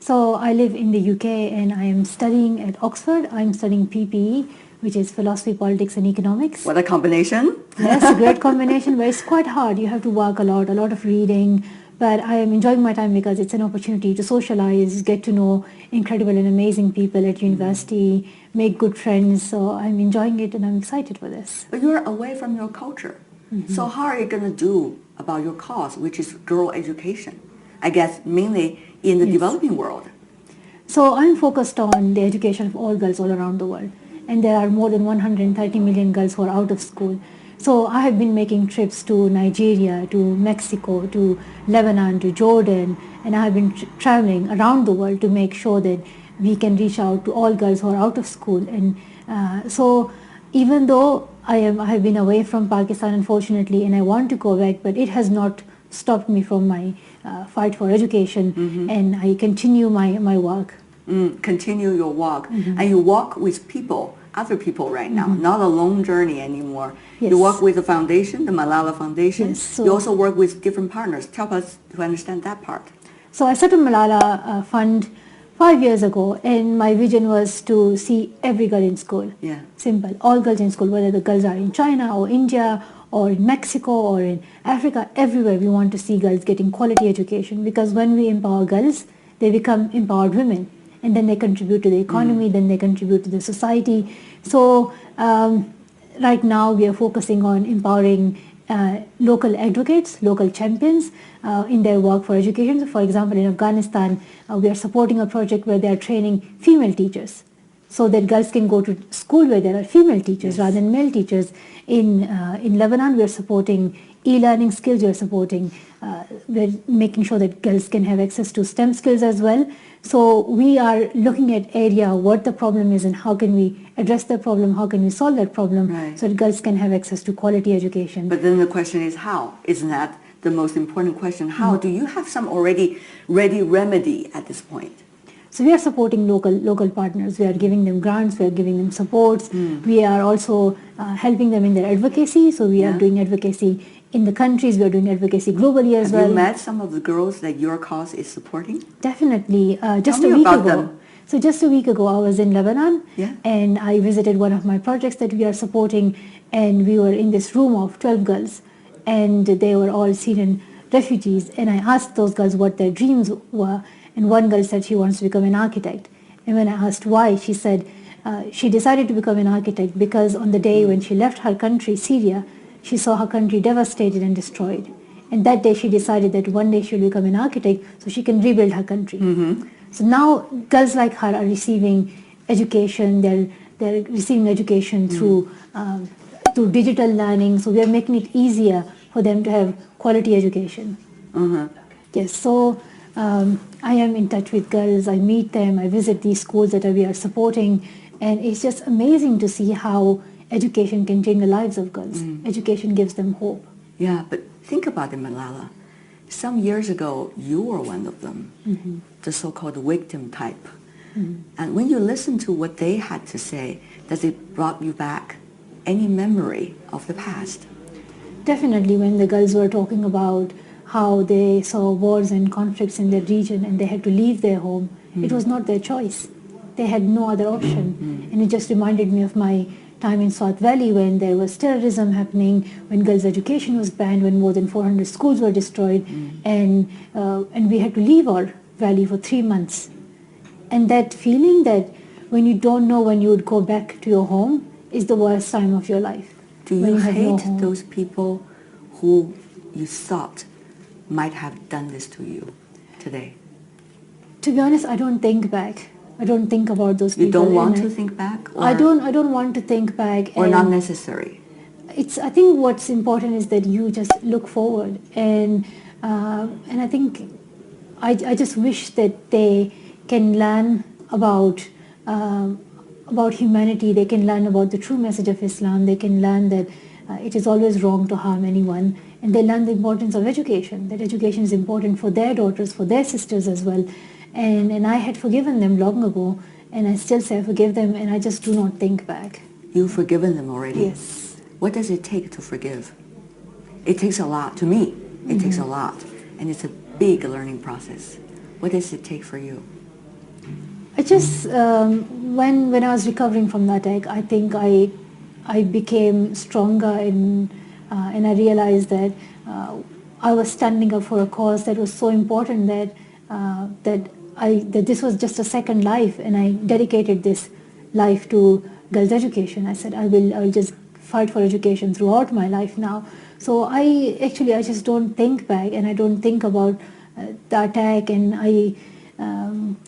So I live in the UK and I am studying at Oxford. I'm studying PPE, which is Philosophy, Politics and Economics. What a combination. Yes, a great combination, but it's quite hard. You have to work a lot of reading. But I am enjoying my time because it's an opportunity to socialize, get to know incredible and amazing people at university, make good friends. So I'm enjoying it and I'm excited for this. But you're away from your culture. So how are you going to do about your cause, which is girl education? I guess mainly in the developing world. So I'm focused on the education of all girls all around the world. And there are more than 130 million girls who are out of school. So I have been making trips to Nigeria, to Mexico, to Lebanon, to Jordan, and I have been traveling around the world to make sure that we can reach out to all girls who are out of school. And so even though I have been away from Pakistan, unfortunately, and I want to go back, but it has not stopped me from my fight for education, and I continue my work. Continue your walk. And you walk with people, other people right now, not a lone journey anymore. Yes. You work with the foundation, the Malala Foundation. Yes, so you also work with different partners. Help us to understand that part. So I started Malala Fund 5 years ago, and my vision was to see every girl in school. Yeah. Simple. All girls in school, whether the girls are in China or India or in Mexico or in Africa, everywhere we want to see girls getting quality education, because when we empower girls, they become empowered women. And then they contribute to the economy, then they contribute to the society. So right now we are focusing on empowering local advocates, local champions in their work for education. So for example, in Afghanistan, we are supporting a project where they are training female teachers so that girls can go to school where there are female teachers rather than male teachers. In Lebanon, we are supporting e-learning skills. We are supporting, we're making sure that girls can have access to STEM skills as well. So we are looking at area what the problem is and how can we address the problem, how can we solve that problem, so that girls can have access to quality education. But then the question is how? Isn't that the most important question? How? Do you have some already ready remedy at this point? So we are supporting local partners. We are giving them grants, we are giving them supports. We are also helping them in their advocacy. So we are doing advocacy in the countries, we are doing advocacy globally as well. Have you met some of the girls that your cause is supporting? Definitely. Just Tell a me week about ago. them. So just a week ago, I was in Lebanon, Yeah. and I visited one of my projects that we are supporting, and we were in this room of 12 girls, and they were all Syrian refugees, and I asked those girls what their dreams were, and one girl said she wants to become an architect. And when I asked why, she said she decided to become an architect because on the day when she left her country, Syria, she saw her country devastated and destroyed. And that day she decided that one day she will become an architect so she can rebuild her country. So now girls like her are receiving education, they're receiving education through digital learning, so we are making it easier for them to have quality education. Yes, so I am in touch with girls, I meet them, I visit these schools that we are supporting, and it's just amazing to see how education can change the lives of girls. Education gives them hope. Yeah, but think about it, Malala. Some years ago, you were one of them, the so-called victim type. And when you listen to what they had to say, does it brought you back any memory of the past? Definitely, when the girls were talking about how they saw wars and conflicts in their region and they had to leave their home, it was not their choice. They had no other option. And it just reminded me of my time in South Valley when there was terrorism happening, when girls' education was banned, when more than 400 schools were destroyed, and we had to leave our valley for 3 months. And that feeling that when you don't know when you would go back to your home is the worst time of your life. Do you hate those people who you thought might have done this to you today? To be honest, I don't think back. I don't think about those people. You don't want to think back? Or I don't want to think back. Or not necessary? I think what's important is that you just look forward, and I think I just wish that they can learn about humanity. They can learn about the true message of Islam. They can learn that it is always wrong to harm anyone, and they learn the importance of education. That education is important for their daughters, for their sisters as well. And I had forgiven them long ago, and I still say I forgive them, and I just do not think back. You've forgiven them already? Yes. What does it take to forgive? It takes a lot. To me, it takes a lot. And it's a big learning process. What does it take for you? I just when I was recovering from the attack, I think I became stronger and I realized that I was standing up for a cause that was so important that this was just a second life, and I dedicated this life to girls' education. I said I will just fight for education throughout my life now. So I just don't think back, and I don't think about the attack, and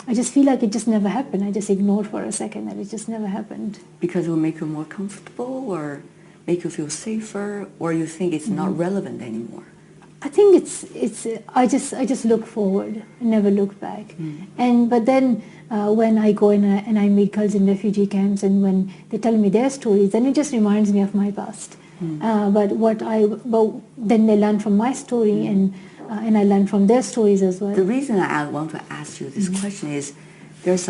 I just feel like it just never happened. I just ignored for a second that it just never happened. Because it will make you more comfortable, or make you feel safer, or you think it's not relevant anymore? I think it's I just look forward, I never look back. But then when I go and I meet girls in refugee camps, and when they tell me their stories, then it just reminds me of my past. But then they learn from my story, and I learn from their stories as well. The reason I want to ask you this question is there's